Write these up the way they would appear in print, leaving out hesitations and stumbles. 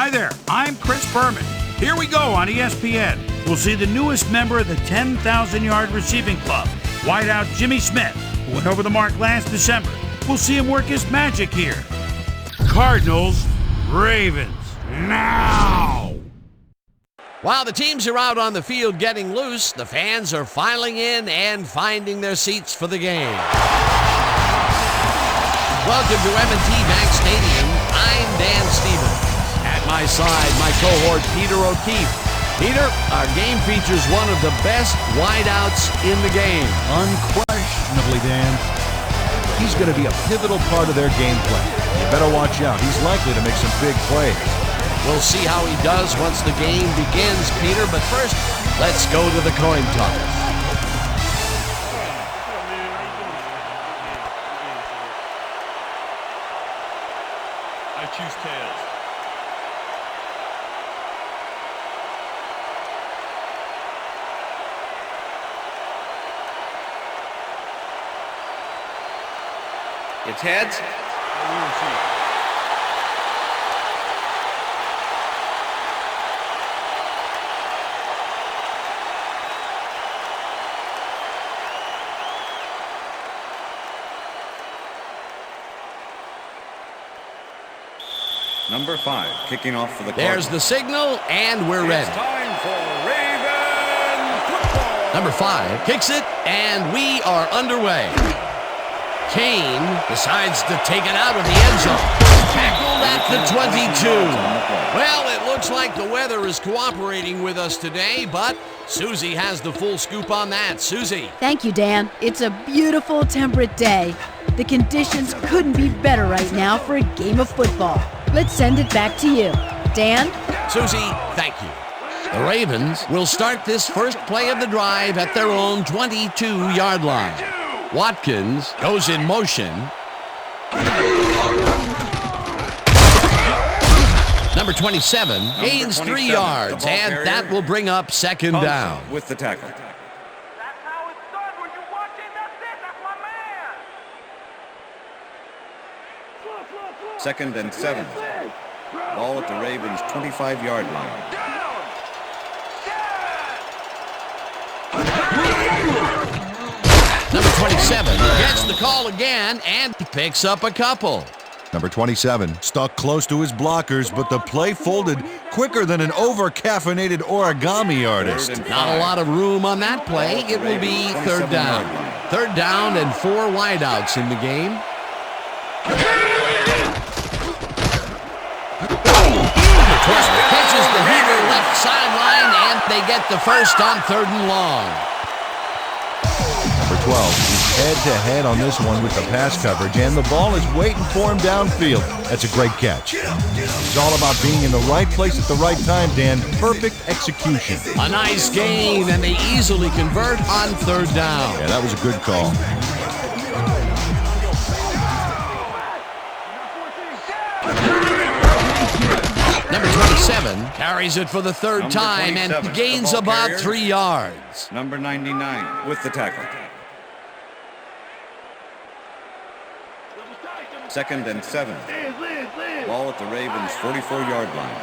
Hi there, I'm Chris Berman. Here we go on ESPN. We'll see the newest member of the 10,000-yard receiving club, wideout Jimmy Smith, who went over the mark last December. We'll see him work his magic here. Cardinals, Ravens, now! While the teams are out on the field getting loose, the fans are filing in and finding their seats for the game. Welcome to M&T Bank Stadium. I'm Dan Stevens. At my side, my cohort, Peter O'Keefe. Peter, our game features one of the best wideouts in the game. Unquestionably, Dan. He's going to be a pivotal part of their game plan. You better watch out. He's likely to make some big plays. We'll see how he does once the game begins, Peter. But first, let's go to the coin toss. I choose tails. It's heads. Number 5, kicking off for the Cardinals. There's the signal, and we're ready. It's time for Raven football. Number 5 kicks it, and we are underway. Kane decides to take it out of the end zone. Tackled at the 22. Well, it looks like the weather is cooperating with us today, but Susie has the full scoop on that. Susie. Thank you, Dan. It's a beautiful, temperate day. The conditions couldn't be better right now for a game of football. Let's send it back to you. Dan? Susie, thank you. The Ravens will start this first play of the drive at their own 22-yard line. Watkins goes in motion. Number 27 gains 3 yards, and that will bring up second down. With the tackle. That's how it's done when you watch it. That's it. That's my man. Second and 7. Ball at the Ravens' 25-yard line. Number 27 gets the call again and picks up a couple. Number 27 stuck close to his blockers, but the play folded quicker than an over-caffeinated origami artist. Not a lot of room on that play. It will be third down. Third down and 4 wideouts in the game. Catches the heater left sideline, and they get the first on 3rd and long. Number 12 is head-to-head on this one with the pass coverage, and the ball is waiting for him downfield. That's a great catch. It's all about being in the right place at the right time, Dan. Perfect execution. A nice gain, and they easily convert on 3rd down. Yeah, that was a good call. Number 27 carries it for the 3rd time and gains about 3 yards. Number 99 with the tackle. Second and 7. Ball at the Ravens' 44-yard line.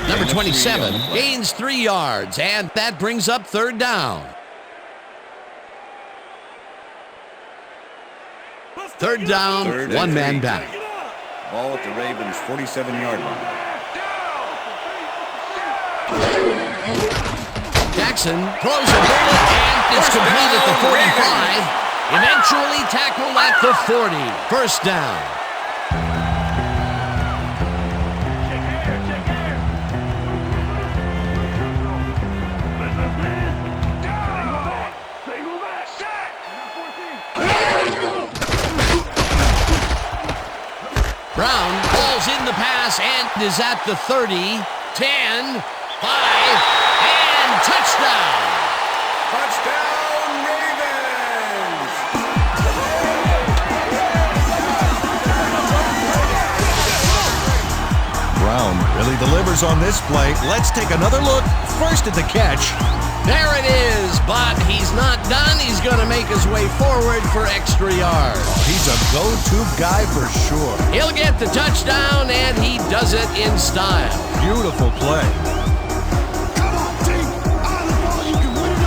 Number 27 gains 3 yards, and that brings up 3rd down. 3rd down, 1 man back. Ball at the Ravens' 47-yard line. Jackson throws a bullet, and it's complete at the 45. Eventually tackled at the 40. First down. Brown falls in the pass and is at the 30, 10, 5, and touchdown! Touchdown, Ravens! Brown really delivers on this play. Let's take another look. First at the catch. There it is, but he's not done. He's He's going to make his way forward for extra yards. He's a go-to guy for sure. He'll get the touchdown, and he does it in style. Beautiful play. Come on, team. Out of the ball, you can win it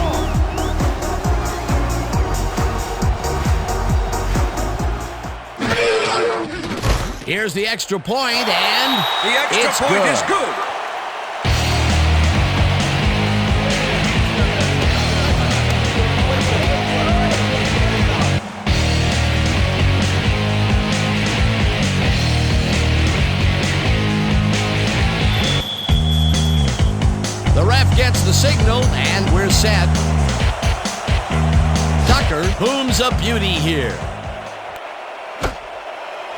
all. Here's the extra point, and The extra it's point good. is good. The ref gets the signal, and we're set. Tucker booms a beauty here.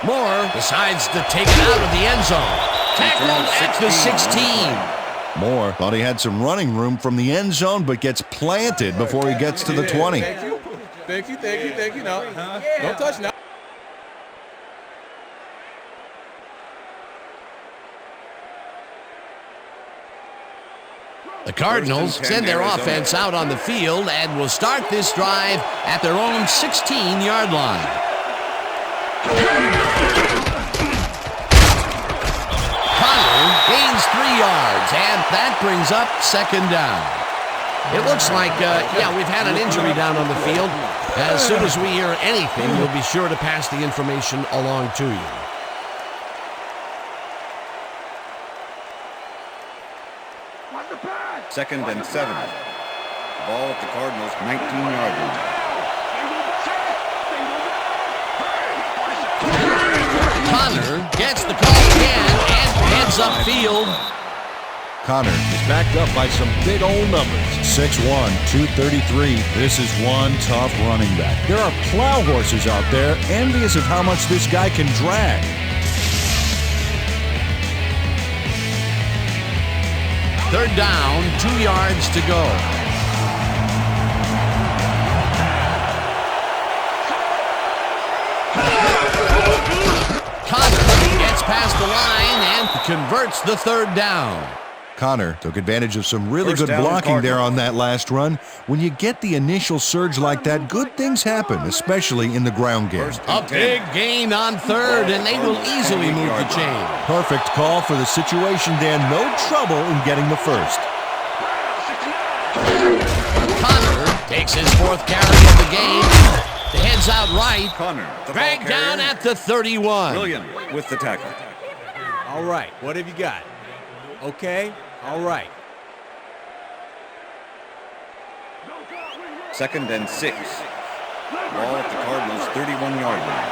Moore decides to take it out of the end zone. Tackled at the 16. Moore thought he had some running room from the end zone, but gets planted before he gets to the 20. Thank you. No, don't touch now. The Cardinals send their offense out on the field and will start this drive at their own 16-yard line. Connor gains 3 yards, and that brings up second down. It looks like, we've had an injury down on the field. As soon as we hear anything, we'll be sure to pass the information along to you. Second and 7. Ball at the Cardinals' 19-yard line. Connor gets the call again and heads upfield. Connor is backed up by some big old numbers. 6'1", 233. This is one tough running back. There are plow horses out there envious of how much this guy can drag. Third down, 2 yards to go. Connor gets past the line and converts the third down. Connor took advantage of some really First good down, blocking there Cardinals. on that last run. When you get the initial surge like that, good things happen, especially in the ground game. A big gain on third, and they will easily move the chain. Perfect call for the situation, Dan. No trouble in getting the first. Connor takes his 4th carry of the game. Heads out right. Connor, the ball Dragged down carrier. at the 31. William with the tackle. All right, what have you got? Okay, all right. Second and 6. Ball at the Cardinals' 31-yard line.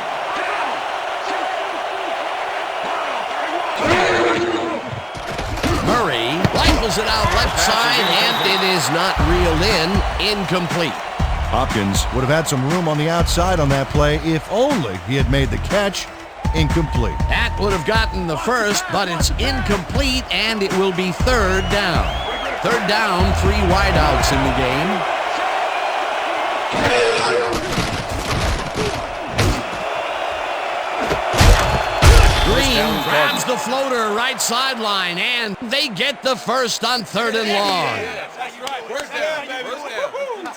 Murray rifles it out left side, and it is not reeled in. Incomplete. Hopkins would have had some room on the outside on that play if only he had made the catch. Incomplete. That would have gotten the first, but it's incomplete, and it will be third down. Third down, 3 wideouts in the game. Green grabs the floater right sideline, and they get the first on 3rd and long.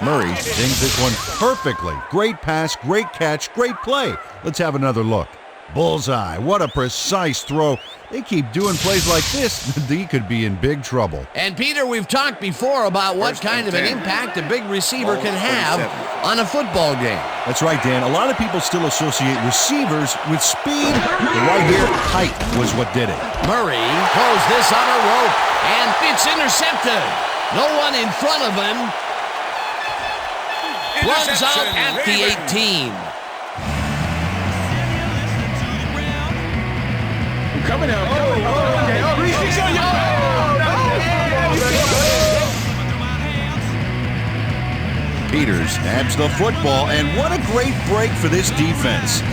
Murray dings this one perfectly. Great pass, great catch, great play. Let's have another look. Bullseye. What a precise throw. They keep doing plays like this, he could be in big trouble. And Peter, we've talked before about what kind of an impact a big receiver can have on a football game. That's right, Dan. A lot of people still associate receivers with speed, but right here, height was what did it. Murray throws this on a rope, and it's intercepted. No one in front of him. Runs out at the 18. Coming out. Peters nabs the football, and what a great break for this defense.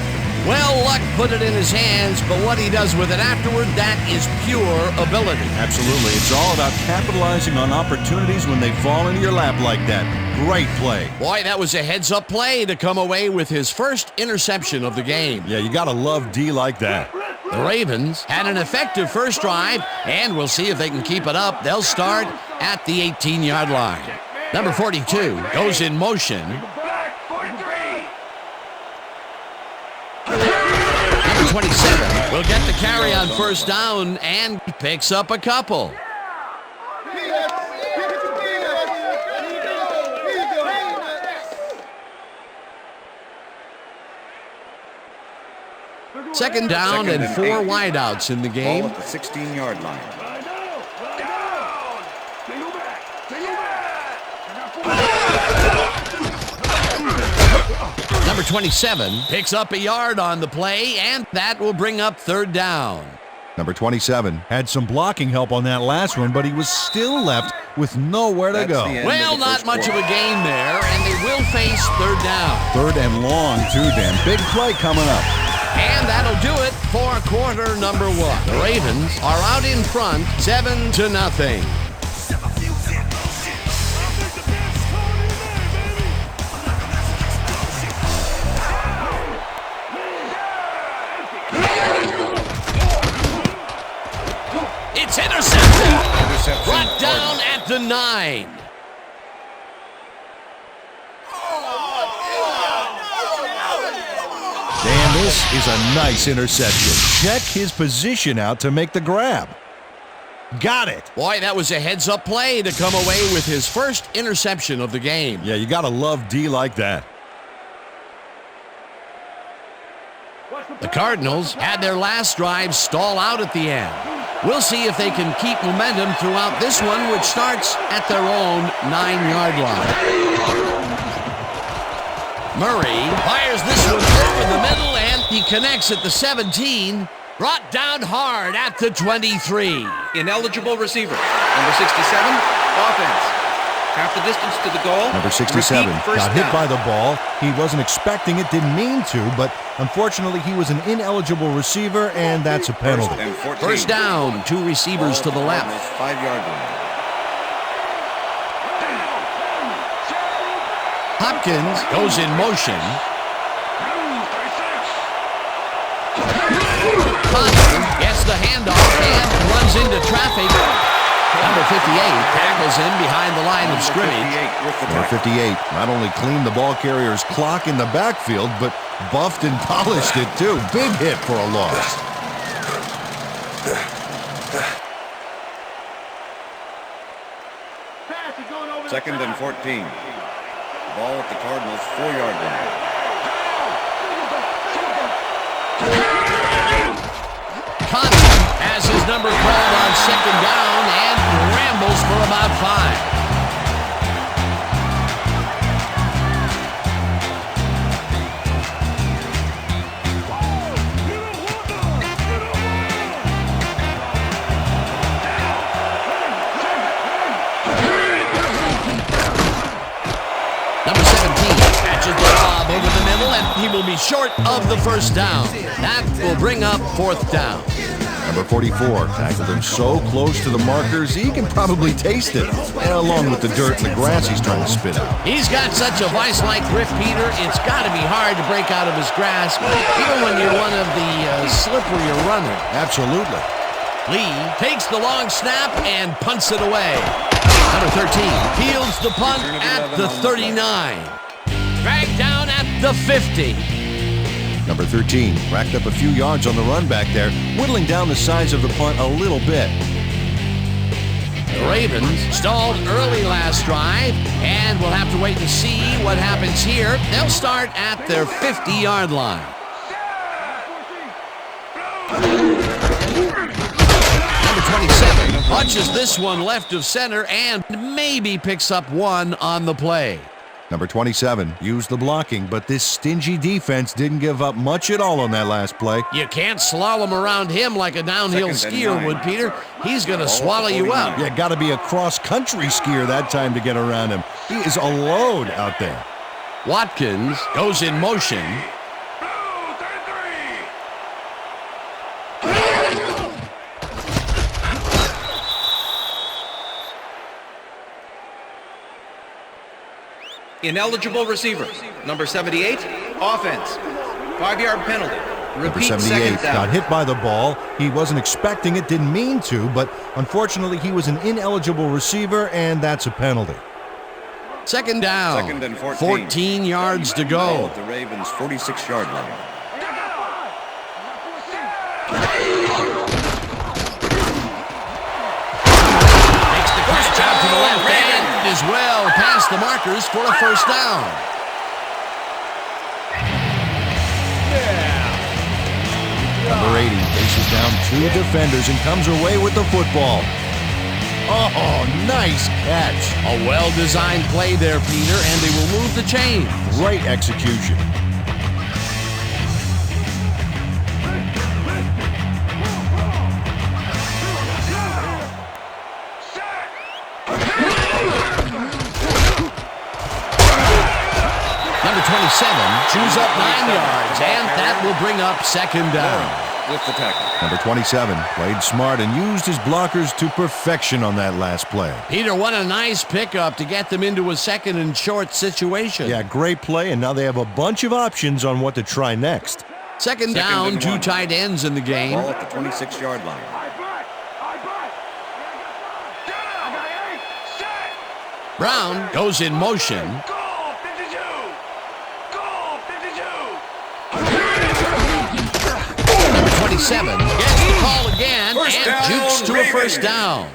Well, luck put it in his hands, but what he does with it afterward, that is pure ability. Absolutely. It's all about capitalizing on opportunities when they fall into your lap like that. Great play. Boy, that was a heads-up play to come away with his first interception of the game. Yeah, you got to love D like that. The Ravens had an effective first drive, and we'll see if they can keep it up. They'll start at the 18-yard line. Number 42 goes in motion. 27 will get the carry on first down and picks up a couple. Second down and 4 wideouts in the game. Ball at the 16-yard line. Number 27 picks up a yard on the play, and that will bring up third down. Number 27 had some blocking help on that last one, but he was still left with nowhere to go. Well, not much of a gain there, and they will face third down. Third and long, too, Dan. Big play coming up. And that'll do it for quarter number 1. The Ravens are out in front, 7-0. It's intercepted. Brought down at the 9. Dan, this is a nice interception. Check his position out to make the grab. Got it. Boy, that was a heads-up play to come away with his first interception of the game. Yeah, you got to love D like that. The Cardinals had their last drive stall out at the end. We'll see if they can keep momentum throughout this one, which starts at their own 9-yard line. Murray fires this one over the middle, and he connects at the 17. Brought down hard at the 23. Ineligible receiver. Number 67, offense. Half the distance to the goal. Number 67 got hit by the ball. He wasn't expecting it, didn't mean to, but unfortunately he was an ineligible receiver, and that's a penalty. First down, 2 receivers to the left. 5-yard line. Hopkins goes in motion. Connor gets the handoff and runs into traffic. Number 58 tackles him behind the line of scrimmage. Number 58 not only cleaned the ball carrier's clock in the backfield, but buffed and polished it too. Big hit for a loss. Second and 14. Ball at the Cardinals' 4-yard line. Connor has his number called on second down and rambles for about 5. Number 17 catches the lob over the middle, and he will be short of the first down. That will bring up fourth down. Number 44 tackled him so close to the markers he can probably taste it, along with the dirt and the grass he's trying to spit out. He's got such a vice-like grip, Peter. It's got to be hard to break out of his grasp, even when you're one of the slipperier runners. Absolutely. Lee takes the long snap and punts it away. Number 13 fields the punt at the 39. Dragged down at the 50. Number 13 racked up a few yards on the run back there, whittling down the size of the punt a little bit. The Ravens stalled early last drive, and we'll have to wait and see what happens here. They'll start at their 50-yard line. Number 27 punches this one left of center and maybe picks up one on the play. Number 27 used the blocking, but this stingy defense didn't give up much at all on that last play. You can't slalom around him like a downhill skier would, Peter. He's going to swallow you up. Yeah, got to be a cross-country skier that time to get around him. He is a load out there. Watkins goes in motion. Ineligible receiver. Number 78, offense. 5-yard penalty. Number 78 got hit by the ball. He wasn't expecting it, didn't mean to, but unfortunately he was an ineligible receiver, and that's a penalty. Second down. Second and 14 yards to go. At the Ravens' 46-yard line. past the markers for a first down. Number 80 faces down 2 defenders and comes away with the football. Oh, nice catch. A well-designed play there, Peter, and they will move the chain. Great execution. Number 27 chews up 9 yards, and that will bring up second down. With the tackle. Number 27 played smart and used his blockers to perfection on that last play. Peter, what a nice pickup to get them into a second and short situation. Yeah, great play, and now they have a bunch of options on what to try next. Second down, 2 tight ends in the game. Ball at the 26-yard line. Brown goes in motion. Number 27 gets the call again and jukes to a first down.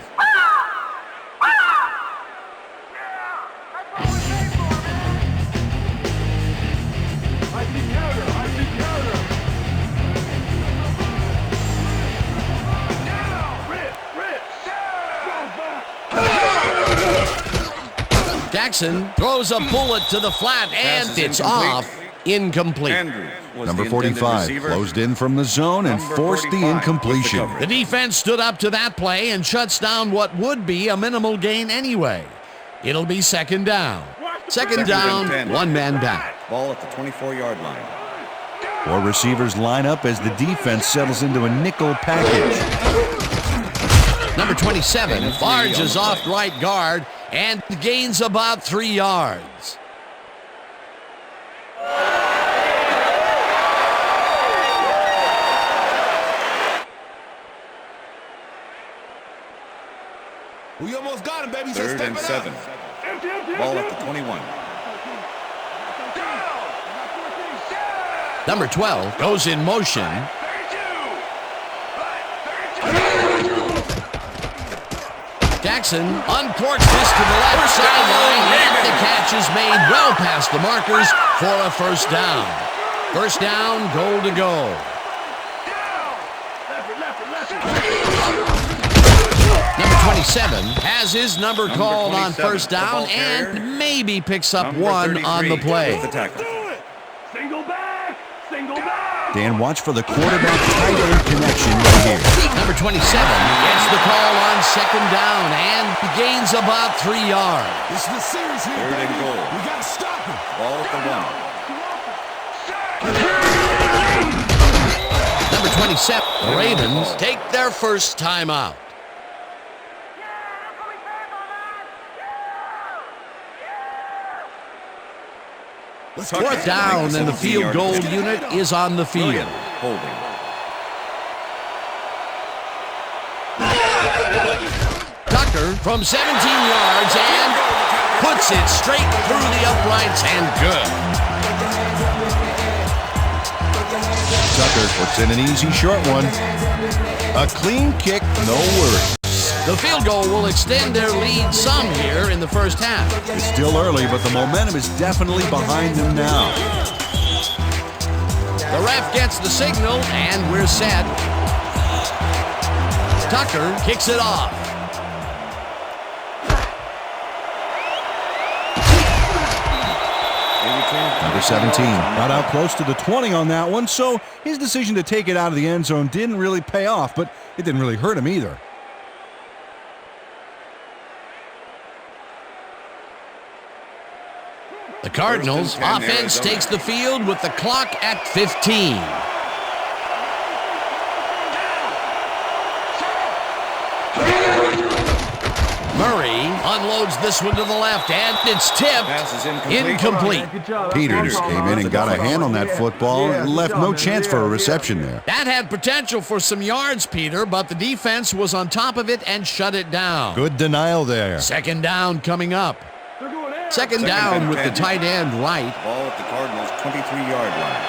Jackson throws a bullet to the flat, and it's off. Incomplete. Number 45 closed in from the zone and forced the incompletion. The defense stood up to that play and shuts down what would be a minimal gain anyway. It'll be second down. Second down, 1 man back. Ball at the 24-yard line. 4 receivers line up as the defense settles into a nickel package. Number 27 barges off right guard and gains about 3 yards. We almost got him, baby. Third and 7. Ball at the 21. Number 12 goes in motion. Jackson uncorks this to the left sideline, and the catch is made well past the markers for a first down. First down, goal to go. Number 27 has his number called on first down and maybe picks up 1 on the play. Single back! Single back! Dan, watch for the quarterback tight end connection right here. Number 27 gets the call on second down and gains about 3 yards. This is the series here, Third and baby. goal. We got to stop him. Ball at the 1. Number 27, the Ravens take their first timeout. Fourth down, and the field goal unit is on the field. Holding. Tucker from 17 yards and puts it straight through the uprights and good. Tucker puts in an easy short one. A clean kick, no worries. The field goal will extend their lead some here in the first half. It's still early, but the momentum is definitely behind them now. The ref gets the signal, and we're set. Tucker kicks it off. Number 17 got out close to the 20 on that one, so his decision to take it out of the end zone didn't really pay off, but it didn't really hurt him either. The Cardinals offense takes the field with the clock at 15. Murray unloads this one to the left, and it's tipped. Incomplete. Peters came in and got a hand on that football and left no chance for a reception there. That had potential for some yards, Peter, but the defense was on top of it and shut it down. Good denial there. Second down coming up. Second down with the tight end right. Ball at the Cardinals' 23-yard line.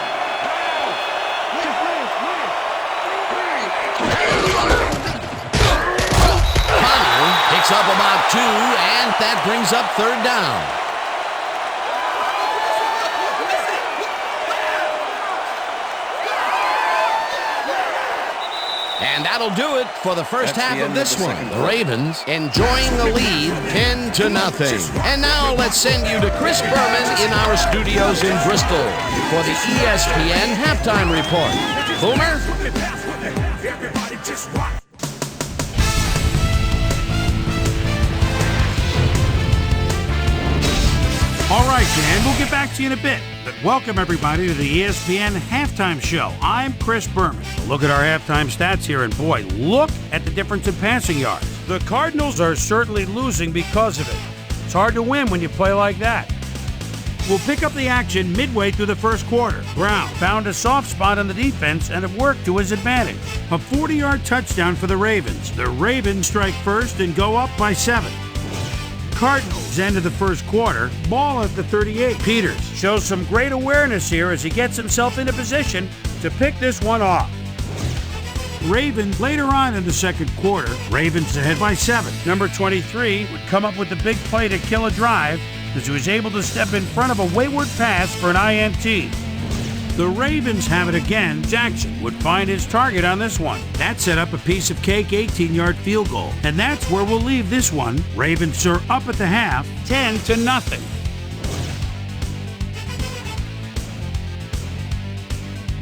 Connor picks up about 2, and that brings up third down. And that'll do it for the first That's half the of end this of the one. second The quarter. Ravens enjoying the lead 10-0. And now let's send you to Chris Berman in our studios in Bristol for the ESPN halftime report. Boomer? All right, Dan, we'll get back to you in a bit. But welcome, everybody, to the ESPN Halftime Show. I'm Chris Berman. Look at our halftime stats here, and boy, look at the difference in passing yards. The Cardinals are certainly losing because of it. It's hard to win when you play like that. We'll pick up the action midway through the first quarter. Brown found a soft spot on the defense and have worked to his advantage. A 40-yard touchdown for the Ravens. The Ravens strike first and go up by 7. Cardinals end of the first quarter, ball at the 38. Peters shows some great awareness here as he gets himself into position to pick this one off. Ravens later on in the second quarter, Ravens ahead by 7. Number 23 would come up with the big play to kill a drive as he was able to step in front of a wayward pass for an INT. The Ravens have it again. Jackson would find his target on this one. That set up a piece of cake 18-yard field goal. And that's where we'll leave this one. Ravens are up at the half, 10-0.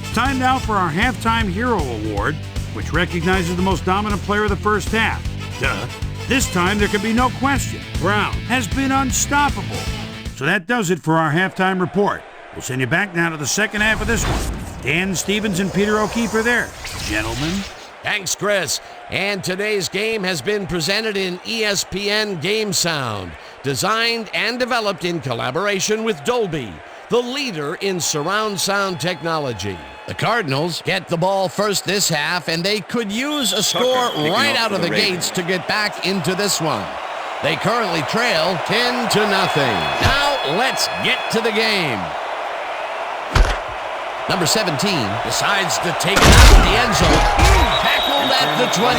It's time now for our Halftime Hero Award, which recognizes the most dominant player of the first half. Duh. This time there can be no question. Brown has been unstoppable. So that does it for our halftime report. We'll send you back now to the second half of this one. Dan Stevens and Peter O'Keefe are there. Gentlemen. Thanks, Chris. And today's game has been presented in ESPN Game Sound, designed and developed in collaboration with Dolby, the leader in surround sound technology. The Cardinals get the ball first this half, and they could use a score right out of the gates to get back into this one. They currently trail 10-0. Now let's get to the game. Number 17 decides to take it out of the end zone. Tackled at the 21.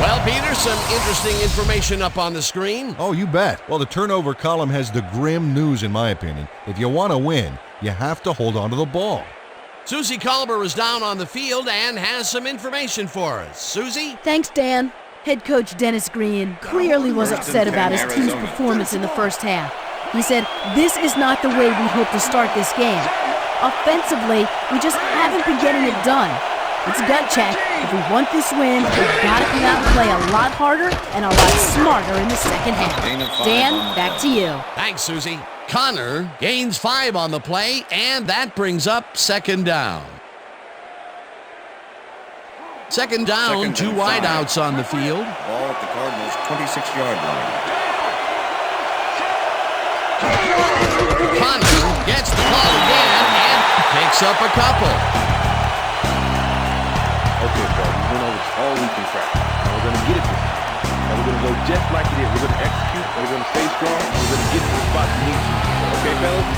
Well, Peter, some interesting information up on the screen. Oh, you bet. Well, the turnover column has the grim news, in my opinion. If you want to win, you have to hold on to the ball. Susie Colber is down on the field and has some information for us. Susie? Thanks, Dan. Head coach Dennis Green clearly was upset about his team's performance in the first half. He said, "This is not the way we hope to start this game. Offensively, we just haven't been getting it done. It's a gut check. If we want this win, we've got to come out and play a lot harder and a lot smarter in the second half." Dan, back to you. Thanks, Susie. Connor gains 5 on the play, and that brings up second down. Second down, 2 wideouts on the field. Ball at the Cardinals' 26-yard line. Connor gets the ball again and picks up a couple. Okay, bro, we went over all week in practice. Now we're going to get it this time. And we're going to go just like it is. We're going to execute, and we're going to stay strong, and we're going to get to the spot we need to. Okay, fellas?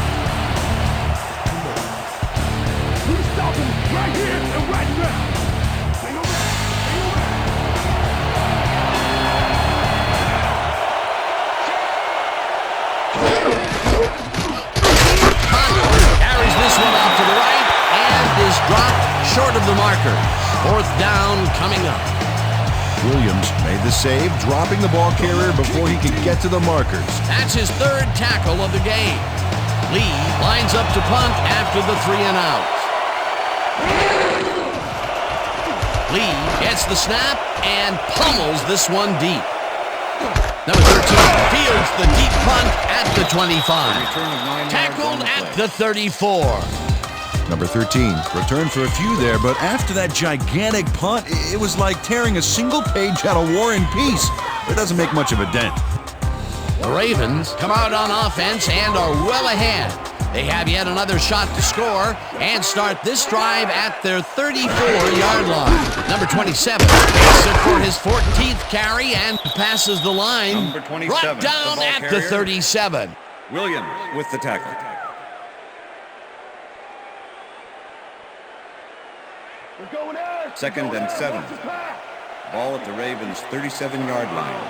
We stop him right here and right now. Carries this one out to the right and is dropped short of the marker. Fourth down coming up. Williams made the save, dropping the ball carrier before he could get to the markers. That's his third tackle of the game. Lee lines up to punt after the 3 and out. Lee gets the snap and pummels this one deep. Number 13 fields the deep punt at the 25. Tackled at the 34. Number 13 returned for a few there, but after that gigantic punt, it was like tearing a single page out of War and Peace. It doesn't make much of a dent. The Ravens come out on offense and are well ahead. They have yet another shot to score and start this drive at their 34-yard line. Number 27 takes it for his 14th carry and passes the line. Number 27, brought down at the 37. Williams with the tackle. Second and 7. Ball at the Ravens' 37-yard line.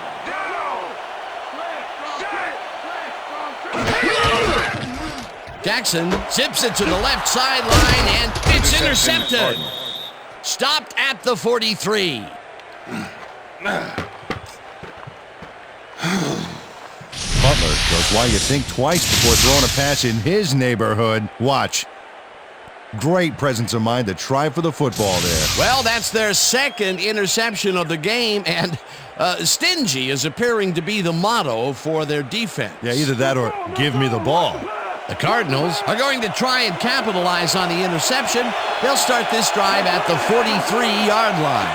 Jackson zips it to the left sideline and it's intercepted. Stopped at the 43. Butler shows why you think twice before throwing a pass in his neighborhood. Watch. Great presence of mind to try for the football there. Well, that's their second interception of the game, and stingy is appearing to be the motto for their defense. Yeah, either that or give me the ball. The Cardinals are going to try and capitalize on the interception. They'll start this drive at the 43-yard line.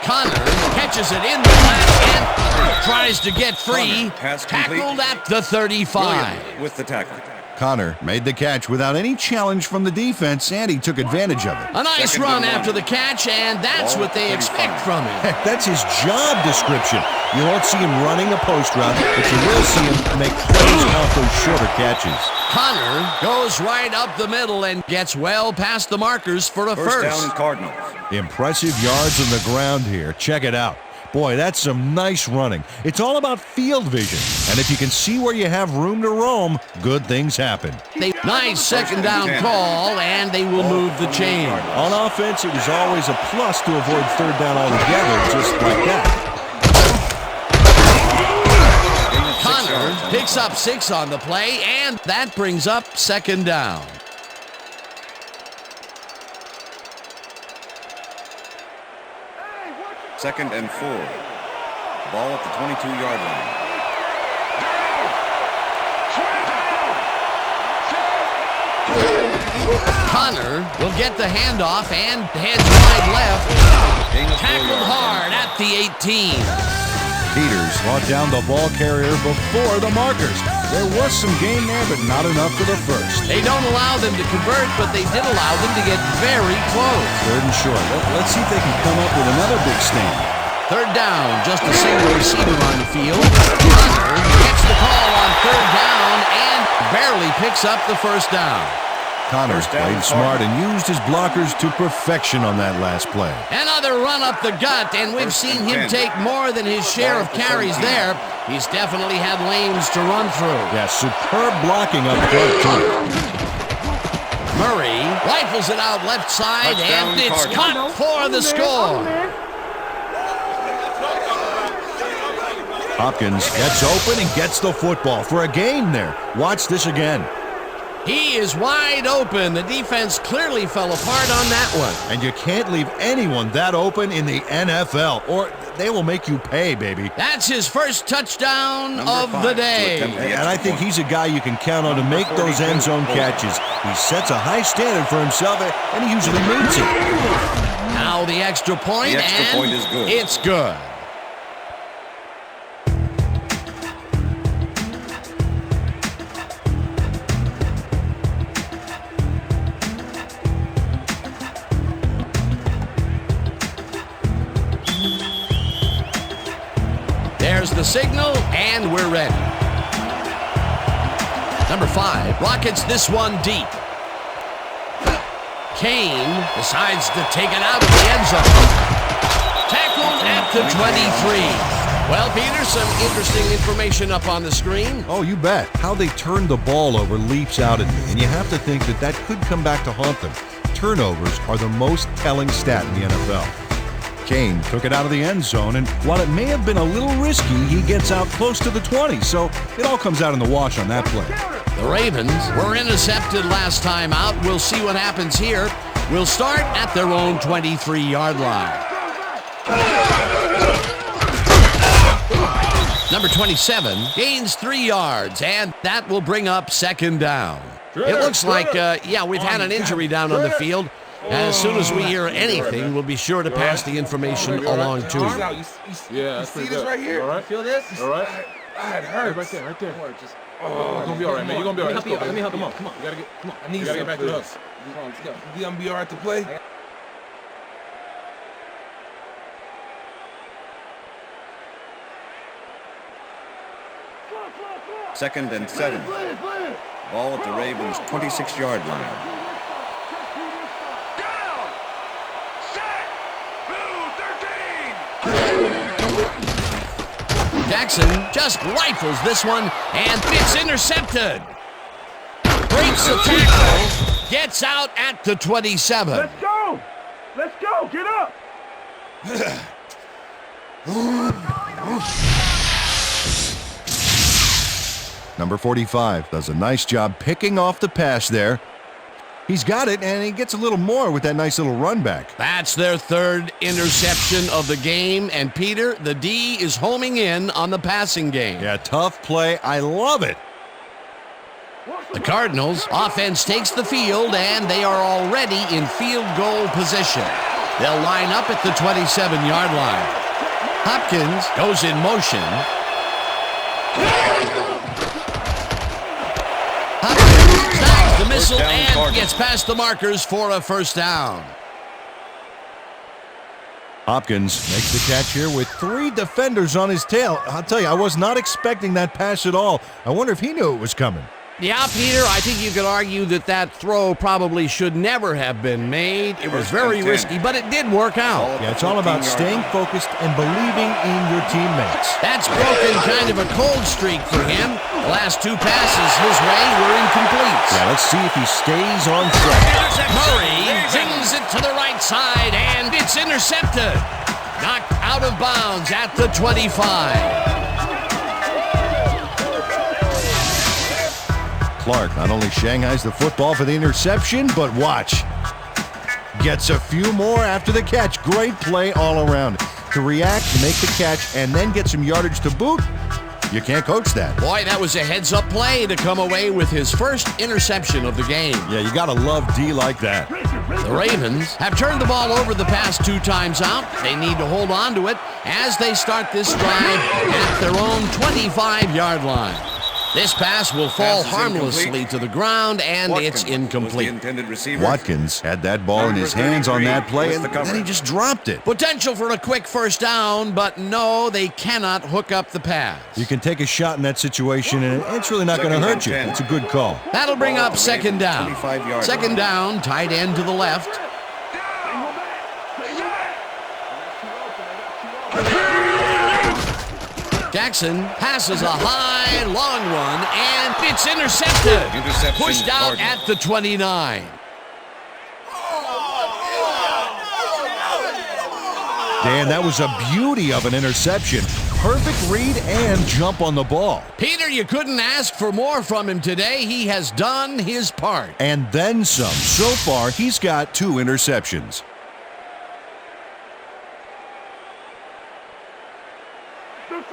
Connor catches it in the flat and tries to get free. Tackled at the 35. With the tackle. Connor made the catch without any challenge from the defense, and he took advantage of it. A nice run after the catch, and that's what they expect from him. Heck, that's his job description. You won't see him running a post route, but you will see him make plays off those shorter catches. Connor goes right up the middle and gets well past the markers for a first. First down, Cardinals. Impressive yards on the ground here. Check it out. Boy, that's some nice running. It's all about field vision. And if you can see where you have room to roam, good things happen. Nice second down call, and they will move the chain. On offense, it was always a plus to avoid third down altogether, just like that. Connor picks up 6 on the play, and that brings up second down. Second and 4. Ball at the 22-yard line. Connor will get the handoff and heads wide left. Tackled hard at the 18. Peters brought down the ball carrier before the markers. There was some gain there, but not enough for the first. They don't allow them to convert, but they did allow them to get very close. Third and short. Let's see if they can come up with another big stand. Third down, just a single receiver on the field. Connor gets the call on third down and barely picks up the first down. Connor played smart and used his blockers to perfection on that last play. Another run up the gut, and we've seen him take more than his share of carries there. He's definitely had lanes to run through. Yeah, superb blocking up front, too. Murray rifles it out left side, and it's caught for the score. Hopkins gets open and gets the football for a gain there. Watch this again. He is wide open. The defense clearly fell apart on that one. And you can't leave anyone that open in the NFL, or they will make you pay, baby. That's his first touchdown of the day. And I think he's a guy you can count on to make those end zone catches. He sets a high standard for himself, and he usually meets it. Now the extra point, and is good. It's good. There's the signal, and we're ready. Number 5 rockets this one deep. Kane decides to take it out of the end zone. Tackled at the 23. Well, Peter, some interesting information up on the screen. Oh, you bet. How they turn the ball over leaps out at me, and you have to think that that could come back to haunt them. Turnovers are the most telling stat in the NFL. Kane took it out of the end zone, and while it may have been a little risky, he gets out close to the 20, so it all comes out in the wash on that play. The Ravens were intercepted last time out. We'll see what happens here. We'll start at their own 23-yard line. Number 27 gains 3 yards, and that will bring up second down. It looks like, we've had an injury down on the field. As soon as we hear anything, we'll be sure to pass the information along to you. Yeah, see this right here? All right. Feel this? All right. It hurts. Right there, right there. Oh, you're gonna be all right, man. You're gonna be all right. Let me help you. Come on. You gotta get. Come on. I need you. Gotta get back to the hook. Come on, let's go. You gonna be all right to play? Second and 7. Ball at the Ravens' 26-yard line. Jackson just rifles this one, and it's intercepted. breaks the tackle, gets out at the 27. Let's go! Let's go! Get up! Number 45 does a nice job picking off the pass there. He's got it, and he gets a little more with that nice little run back. That's their third interception of the game, and Peter, the D is homing in on the passing game. Yeah, tough play. I love it. The Cardinals offense takes the field, and they are already in field goal position. They'll line up at the 27-yard line. Hopkins goes in motion. Hopkins snags the missile and gets past the markers for a first down. Hopkins makes the catch here with 3 defenders on his tail. I'll tell you, I was not expecting that pass at all. I wonder if he knew it was coming. Yeah, Peter, I think you could argue that throw probably should never have been made. It was very risky, but it did work out. Yeah, it's all about staying focused and believing in your teammates. That's broken kind of a cold streak for him. The last 2 passes his way were incomplete. Yeah, let's see if he stays on track. Murray brings it to the right side, and it's intercepted. Knocked out of bounds at the 25. Clark not only shanghais the football for the interception, but watch. Gets a few more after the catch. Great play all around. To react, to make the catch, and then get some yardage to boot, you can't coach that. Boy, that was a heads-up play to come away with his first interception of the game. Yeah, you gotta love D like that. The Ravens have turned the ball over the past 2 times out. They need to hold on to it as they start this drive at their own 25-yard line. This pass will fall harmlessly to the ground, and it's incomplete. Watkins had that ball in his hands on that play, and then he just dropped it. Potential for a quick first down, but no, they cannot hook up the pass. You can take a shot in that situation, and it's really not going to hurt you. It's a good call. That'll bring up second down. Second down, tight end to the left. Jackson passes a high, long one, and it's intercepted. Pushed out at the 29. Dan, that was a beauty of an interception. Perfect read and jump on the ball. Peter, you couldn't ask for more from him today. He has done his part. And then some. So far, he's got 2 interceptions.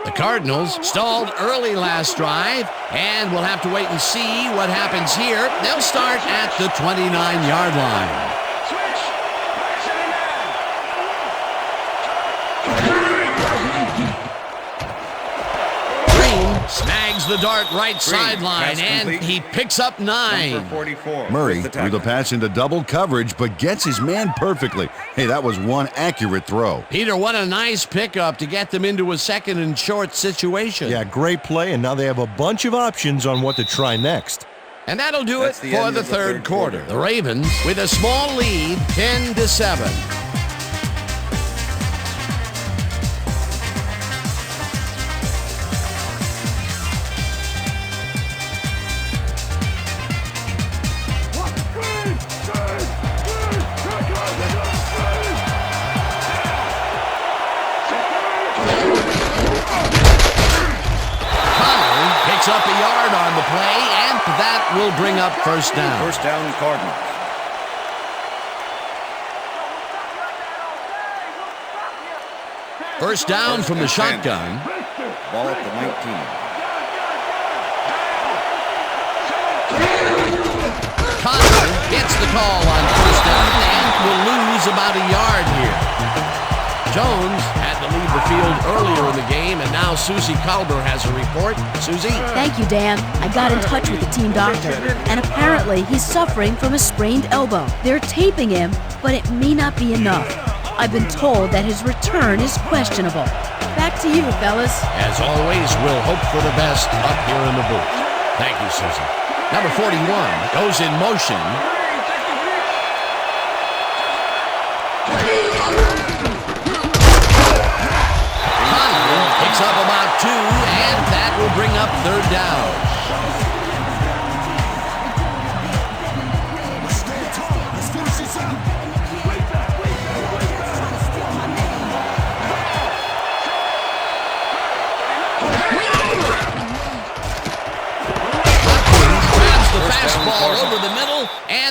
The Cardinals stalled early last drive, and we'll have to wait and see what happens here. They'll start at the 29-yard line. Green snags the dart right sideline, and he picks up 9. Murray threw the pass into double coverage, but gets his man perfectly. Hey, that was one accurate throw. Peter, what a nice pickup to get them into a second and short situation. Yeah, great play, and now they have a bunch of options on what to try next. And that'll do it for the third quarter. The Ravens with a small lead, 10-7. Up a yard on the play, and that will bring up first down. First down, Cardinals. First down from the shotgun. Ball at the 19. Connor gets the call on first down and will lose about a yard here. Jones had to leave the field earlier in the game, and now Susie Kalber has a report. Susie? Thank you, Dan. I got in touch with the team doctor, and apparently he's suffering from a sprained elbow. They're taping him, but it may not be enough. I've been told that his return is questionable. Back to you, fellas. As always, we'll hope for the best up here in the booth. Thank you, Susie. Number 41 goes in motion. Picks up about 2, and that will bring up third down.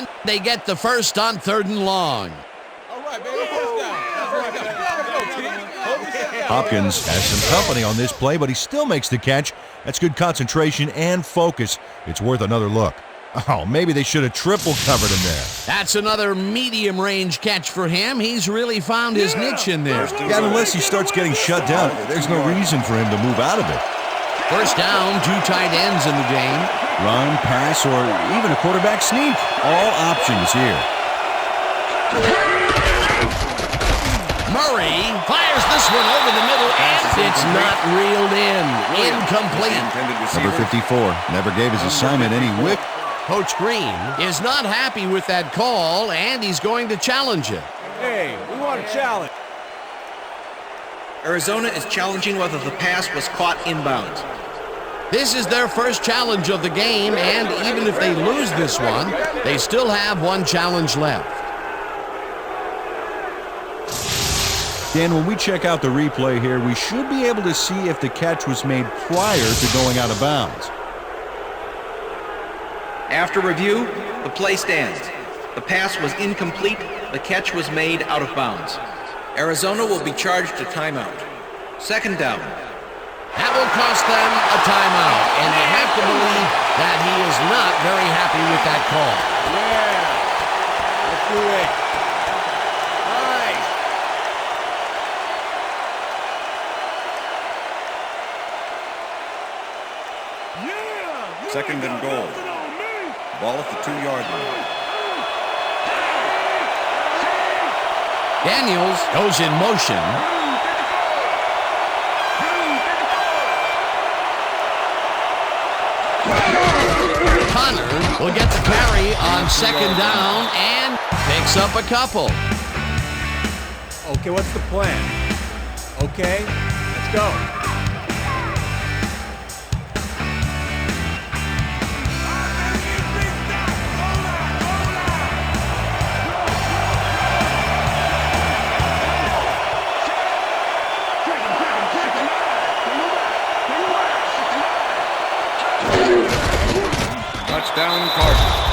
And they get the first on 3rd and long. All right, baby. First down. Hopkins has some company on this play, but he still makes the catch. That's good concentration and focus. It's worth another look. Oh, maybe they should have triple covered him there. That's another medium-range catch for him. He's really found his niche in there. Yeah, unless he starts getting shut down, there's no reason for him to move out of it. First down, 2 tight ends in the game. Run, pass, or even a quarterback sneak. All options here. Murray fires this one over the middle, and it's not reeled in. Incomplete. Number 54 never gave his assignment any whip. Coach Green is not happy with that call, and he's going to challenge it. Hey, we want a challenge. Arizona is challenging whether the pass was caught inbounds. This is their first challenge of the game, and even if they lose this one, they still have one challenge left. Dan, when we check out the replay here, we should be able to see if the catch was made prior to going out of bounds. After review, the play stands. The pass was incomplete. The catch was made out of bounds. Arizona will be charged a timeout. 2nd down. That will cost them a timeout, and they have to believe that he is not very happy with that call. Yeah. Let's do it. Nice. 2nd and goal. Ball at the 2-yard line. Daniels goes in motion. Connor will get the carry on 2nd down and picks up a couple. Okay, what's the plan? Okay, let's go. Touchdown, Cardinals.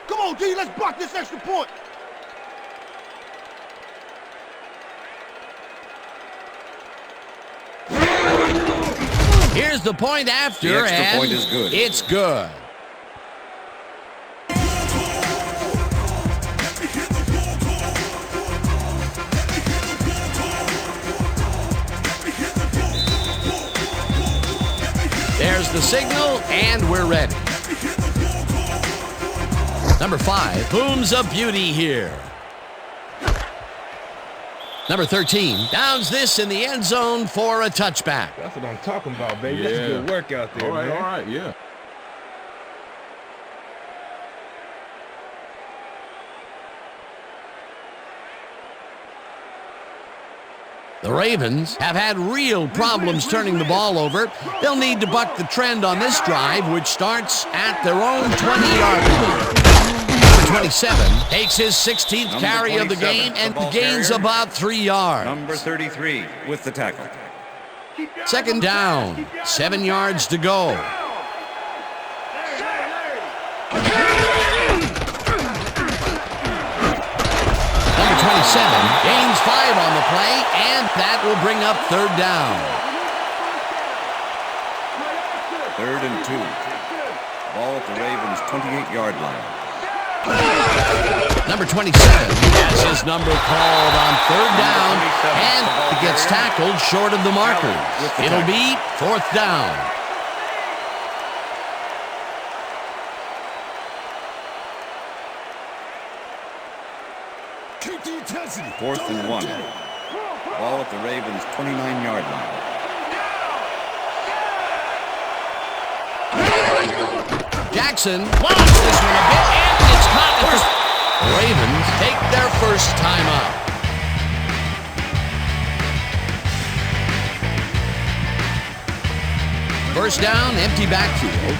Come on, D, let's block this extra point. Here's the point after, The extra and point is good. It's good. There's the signal, and we're ready. Number 5, Boone's a beauty here. Number 13 downs this in the end zone for a touchback. That's what I'm talking about, baby. That's a good work out there, man. All right, yeah. The Ravens have had real problems turning the ball over. They'll need to buck the trend on this drive, which starts at their own 20-yard line. Number 27 takes his 16th carry of the game and gains about 3 yards. Number 33 with the tackle. 2nd down, 7 yards to go. Number 27 gains 5 on the play, and that will bring up 3rd down. 3rd and 2. Ball at the Ravens' 28-yard line. Number 27 has his number called on 3rd down, and it gets tackled short of the markers. It'll be 4th down. Keep the intensity. 4th and 1. Ball at the Ravens' 29-yard line. Jackson lost this one a bit, and it's caught. The Ravens take their first timeout. First down, empty backfield.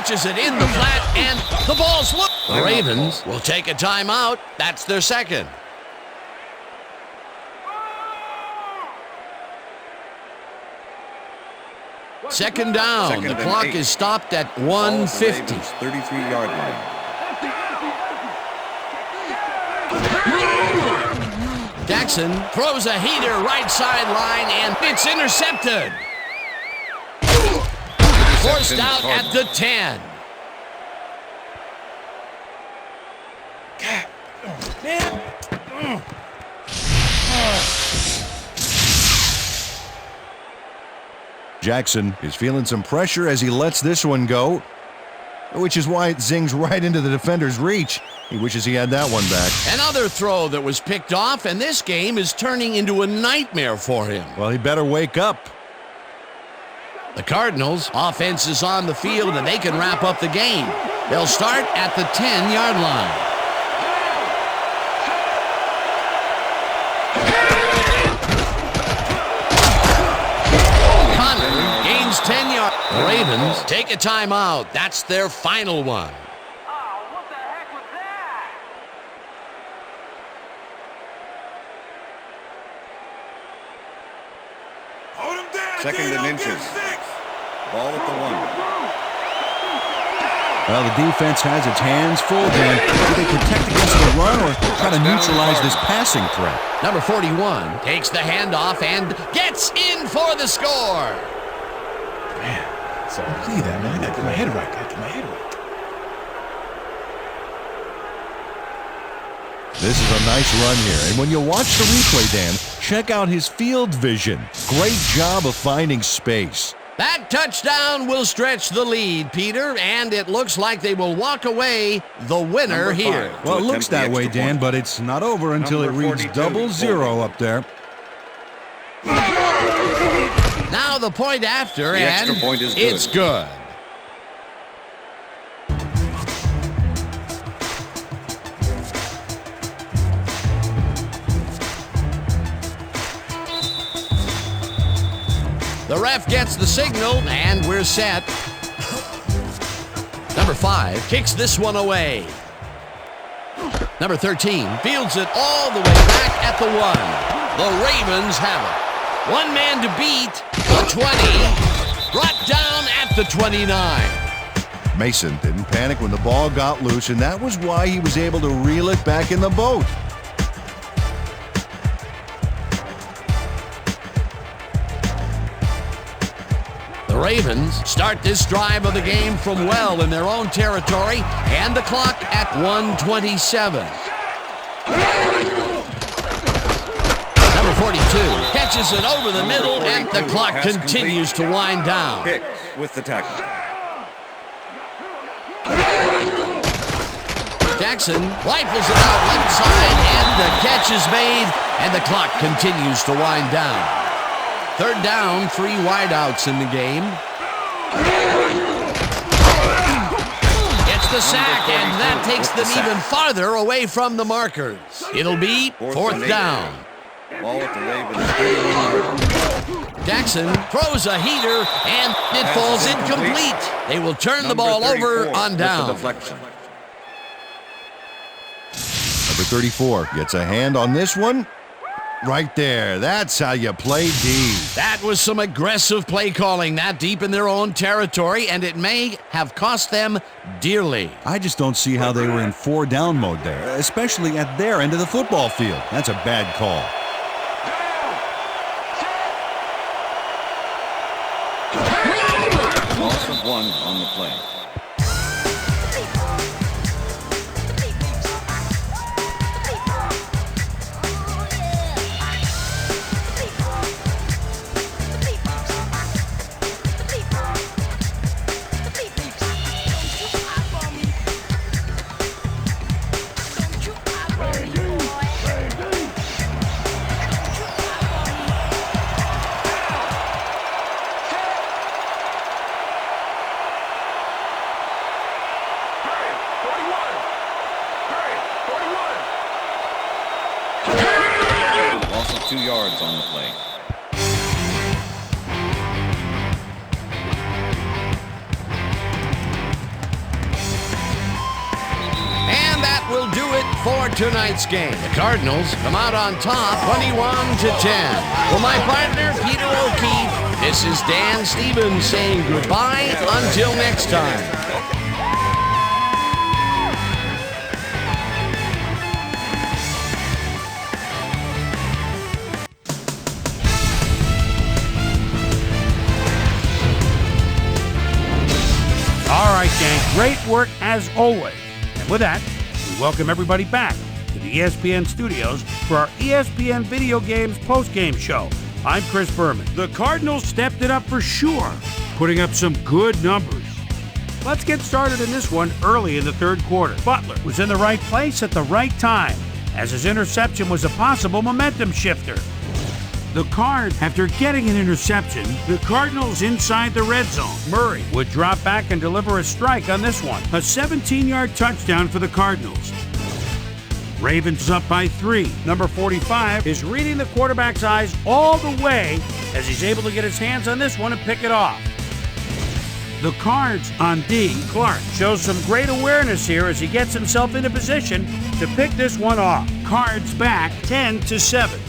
catches it in the flat, and the ball's loose. The Ravens will take a timeout. That's their second. Second down. The clock is stopped at 1:50. 33-yard line. Jackson throws a heater right sideline, and it's intercepted. Forced out at the 10. Jackson is feeling some pressure as he lets this one go, which is why it zings right into the defender's reach. He wishes he had that one back. Another throw that was picked off, and this game is turning into a nightmare for him. Well, he better wake up. The Cardinals' offense is on the field, and they can wrap up the game. They'll start at the 10-yard line. Connor gains 10 yards. The Ravens take a timeout. That's their final one. Oh, what the heck was that? Hold him down. Second and inches. Ball at the 1. Well, the defense has its hands full, Dan. Do they protect against the run or try to neutralize this passing threat? Number 41 takes the handoff and gets in for the score. Man, so see that, man. I got to get my head right. This is a nice run here. And when you watch the replay, Dan, check out his field vision. Great job of finding space. That touchdown will stretch the lead, Peter, and it looks like they will walk away the winner here. Well, it looks that way, Dan, but it's not over until it reads 0-0 up there. Now the point after, The and extra point is good. it's good. The ref gets the signal, and we're set. Number 5 kicks this one away. Number 13 fields it all the way back at the 1. The Ravens have it. One man to beat, the 20. Brought down at the 29. Mason didn't panic when the ball got loose, and that was why he was able to reel it back in the boat. The Ravens start this drive of the game from well in their own territory, and the clock at 1:27. Number 42 catches it over the middle, and the clock continues to wind down. Hicks with the tackle. Jackson rifles it out left side, and the catch is made, and the clock continues to wind down. Third down, 3 wideouts in the game. Gets the sack, and that takes them even farther away from the markers. It'll be fourth down. Ball at the Ravens. Jackson throws a heater, and it falls incomplete. They will turn the ball over on down. Deflection. Number 34 gets a hand on this one. Right there. That's how you play D. That was some aggressive play calling that deep in their own territory, and it may have cost them dearly. I just don't see how they were in 4-down mode there, especially at their end of the football field. That's a bad call. Loss of 1 on the play. Loss of 2 yards on the play. for tonight's game. The Cardinals come out on top 21-10. For my partner, Peter O'Keefe, this is Dan Stevens saying goodbye until next time. All right, gang, great work as always. And with that, we welcome everybody back to the ESPN studios for our ESPN Video Games postgame show. I'm Chris Berman. The Cardinals stepped it up for sure, putting up some good numbers. Let's get started in this one early in the third quarter. Butler was in the right place at the right time, as his interception was a possible momentum shifter. The Cards, after getting an interception, the Cardinals inside the red zone. Murray would drop back and deliver a strike on this one. A 17-yard touchdown for the Cardinals. Ravens up by 3. Number 45 is reading the quarterback's eyes all the way as he's able to get his hands on this one and pick it off. The Cards on D. Clark shows some great awareness here as he gets himself into position to pick this one off. Cards back 10-7.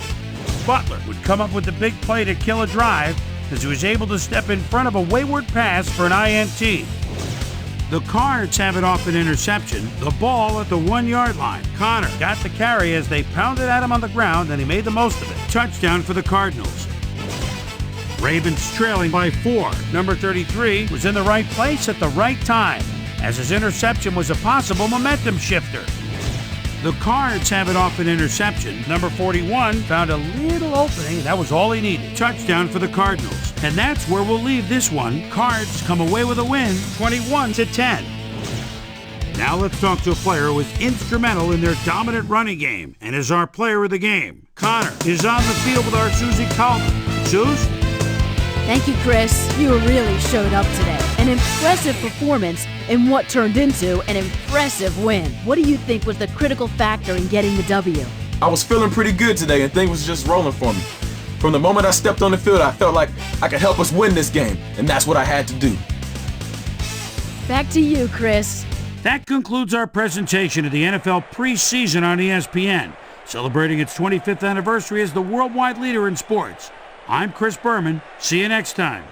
Butler would come up with the big play to kill a drive as he was able to step in front of a wayward pass for an INT. The Cards have it off an interception, the ball at the 1-yard line. Connor got the carry as they pounded at him on the ground and he made the most of it. Touchdown for the Cardinals. Ravens trailing by 4. Number 33 was in the right place at the right time as his interception was a possible momentum shifter. The Cards have it off an interception. Number 41 found a little opening, and that was all he needed. Touchdown for the Cardinals. And that's where we'll leave this one. Cards come away with a win, 21-10. Now let's talk to a player who was instrumental in their dominant running game and is our player of the game. Connor is on the field with our Susie Coleman. Suze? Thank you, Chris. You really showed up today. An impressive performance in what turned into an impressive win. What do you think was the critical factor in getting the W? I was feeling pretty good today and things was just rolling for me. From the moment I stepped on the field, I felt like I could help us win this game, and that's what I had to do. Back to you, Chris. That concludes our presentation of the NFL preseason on ESPN, celebrating its 25th anniversary as the worldwide leader in sports. I'm Chris Berman. See you next time.